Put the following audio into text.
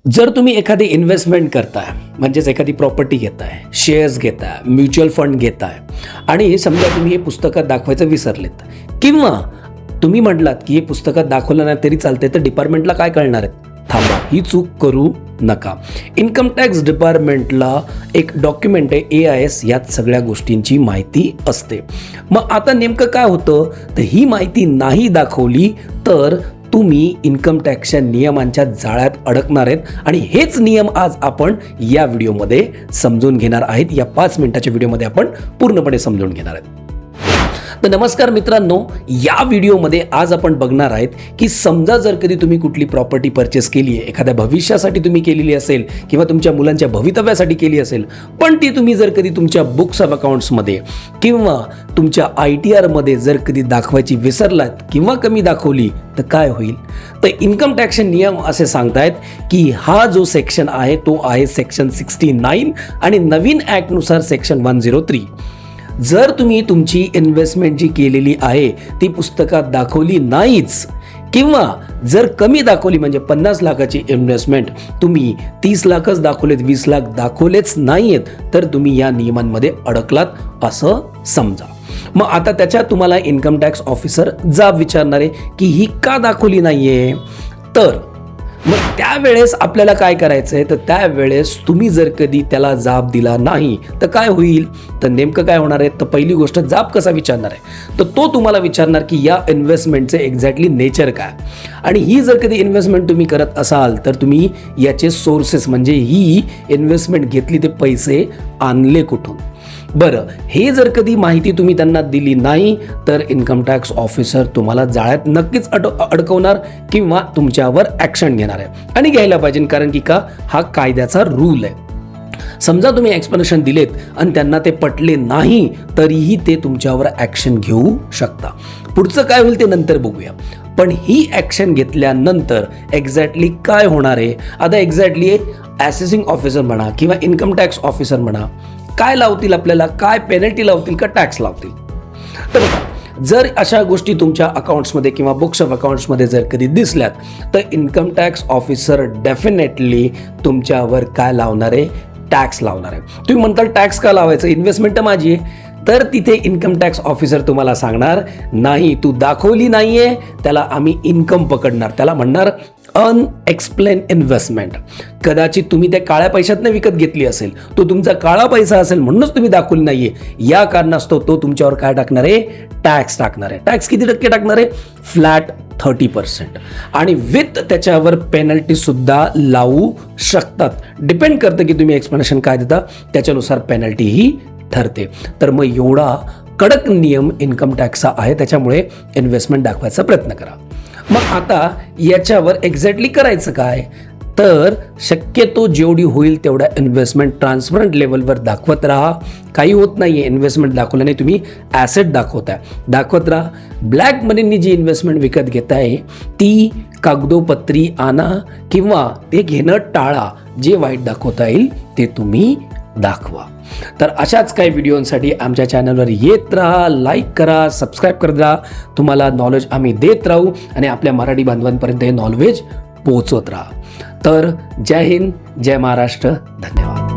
जर तुम्ही एखादी इन्व्हेस्टमेंट करताय, म्हणजेच एखादी प्रॉपर्टी घेताय, शेअर्स घेताय, म्युच्युअल फंड घेताय आणि समजा तुम्ही हे पुस्तकात दाखवायचं विसरलेत किंवा तुम्ही म्हटलात की हे पुस्तकात दाखवलं नाही तरी चालते, तर डिपार्टमेंटला काय कळणार आहे? थांबा, ही चूक करू नका. इन्कम टॅक्स डिपार्टमेंटला एक डॉक्युमेंट आहे AIS, यात सगळ्या गोष्टींची माहिती असते. मग आता नेमकं काय होतं, तर ही माहिती नाही दाखवली तर तुम्ही इन्कम टॅक्सच्या नियमांच्या जाळ्यात अडकणार आहेत आणि हेच नियम आज आपण या व्हिडिओमध्ये समजून घेणार आहेत. या 5 मिनिटाच्या व्हिडिओमध्ये आपण पूर्णपणे समजून घेणार आहेत. तर नमस्कार मित्रांनो, या व्हिडिओमध्ये आज आपण बघणार आहेत की समजा जर कधी तुम्ही कुठली प्रॉपर्टी परचेस केली आहे, एखाद्या भविष्यासाठी तुम्ही केलेली असेल किंवा तुमच्या मुलांच्या भवितव्यासाठी केली असेल, पण ती तुम्ही जर कधी तुमच्या बुक्स ऑफ अकाउंट्समध्ये किंवा तुमच्या ITR मध्ये जर कधी दाखवायची विसरलात किंवा कमी दाखवली तर काय होईल? तर इन्कम टॅक्सचे नियम असे सांगतायत की हा जो सेक्शन आहे तो आहे सेक्शन 69 आणि नवीन ॲक्टनुसार सेक्शन 103. जर तुम्ही तुमची इन्व्हेस्टमेंट जी केलेली आहे ती पुस्तकात दाखवली नाहीच किंवा जर कमी दाखवली, म्हणजे 50 लाखाची इन्व्हेस्टमेंट तुम्ही 30 लाखच दाखवलेत, 20 लाख दाखवलेच नाहीयेत, तर तुम्ही या नियमांमध्ये अडकलात असं समजा. मग आता त्याच्यात तुम्हाला इन्कम टॅक्स ऑफिसर जाब विचारणार आहे की ही का दाखवली नाहीये. तर मग त्यावेळेस आपल्याला काय करायचं आहे, तर त्यावेळेस तुम्ही जर कधी त्याला जाब दिला नाही तर काय होईल, तर नेमकं काय होणार आहे, तर पहिली गोष्ट जाब कसा विचारणार आहे, तर तो तुम्हाला विचारणार की या इन्व्हेस्टमेंटचे एक्झॅक्टली नेचर काय, आणि ही जर कधी इन्व्हेस्टमेंट तुम्ही करत असाल तर तुम्ही याचे सोर्सेस, म्हणजे ही इन्व्हेस्टमेंट घेतली ते पैसे आणले कुठून. बरं, हे जर कधी माहिती तुम्ही त्यांना दिली नाही तर इन्कम टॅक्स ऑफिसर तुम्हाला जाळ्यात नक्कीच अडकवणार किंवा तुमच्यावर ॲक्शन घेणार आहे, आणि घ्यायला पाहिजे, कारण की का हा कायद्याचा रूल आहे. समजा तुम्ही एक्सप्लेनेशन दिलेत आणि त्यांना ते पटले नाही तरीही ते तुमच्यावर ॲक्शन घेऊ शकता. पुढचं काय होईल ते नंतर बघूया, पण ही ॲक्शन घेतल्यानंतर एक्झॅक्टली काय होणार आहे, आता एक्झॅक्टली असेसिंग ऑफिसर म्हणा किंवा इन्कम टॅक्स ऑफिसर म्हणा, काय लावतील आपल्याला, काय पेनल्टी लावतील का टॅक्स लावतील. तर बघा, जर अशा गोष्टी तुमच्या अकाउंट्समध्ये किंवा बुक्स ऑफ अकाउंट्समध्ये जर कधी दिसल्यात तर इन्कम टॅक्स ऑफिसर डेफिनेटली तुमच्यावर काय लावणार आहे, टॅक्स लावणार आहे. तुम्ही म्हणताल टॅक्स का लावायचं, इन्व्हेस्टमेंट तर माझी आहे, तर तिथे इन्कम टॅक्स ऑफिसर तुम्हाला सांगणार नाही, तू दाखवली नाहीये त्याला आम्ही इन्कम पकडणार, त्याला म्हणणार अनएक्सप्लेन इन्व्हेस्टमेंट. कदाचित तुम्ही त्या काळ्या पैशातनं विकत घेतली असेल, तो तुमचा काळा पैसा असेल म्हणूनच तुम्ही दाखवली नाहीये, या कारणास्तव तो तुमच्यावर काय टाकणार आहे, टॅक्स टाकणार आहे. टॅक्स किती टक्के टाकणार आहे, फ्लॅट 30%, आणि विथ त्याच्यावर पेनल्टी सुद्धा लावू शकतात. डिपेंड करतं की तुम्ही एक्सप्लेनेशन काय देता, त्याच्यानुसार पेनल्टी ही ठरते. तर मग एवढा कडक नियम इन्कम टॅक्सचा आहे, त्याच्यामुळे इन्व्हेस्टमेंट दाखवायचा प्रयत्न करा. मग आता याच्यावर एक्झॅक्टली करायचं काय, तर शक्यतो जेवढी होईल तेवढ्या इन्व्हेस्टमेंट ट्रान्सपरंट लेवलवर दाखवत राहा. काही होत नाहीये, इन्व्हेस्टमेंट दाखवल्याने तुम्ही ॲसेट दाखवताय, दाखवत राहा. ब्लॅक मनींनी जी इन्व्हेस्टमेंट विकत घेताय ती कागदोपत्री आणा किंवा ते घेणं टाळा. जे वाईट दाखवता येईल ते तुम्ही दाखवा. तर अशाच काही व्हिडिओसाठी आमच्या चॅनलवर येत राहा, लाईक करा, सबस्क्राईब करत राहा. तुम्हाला नॉलेज आम्ही देत राहू आणि आपल्या मराठी बांधवांपर्यंत हे नॉलेज पोहोचवत राहा. तर जय हिंद, जय महाराष्ट्र, धन्यवाद.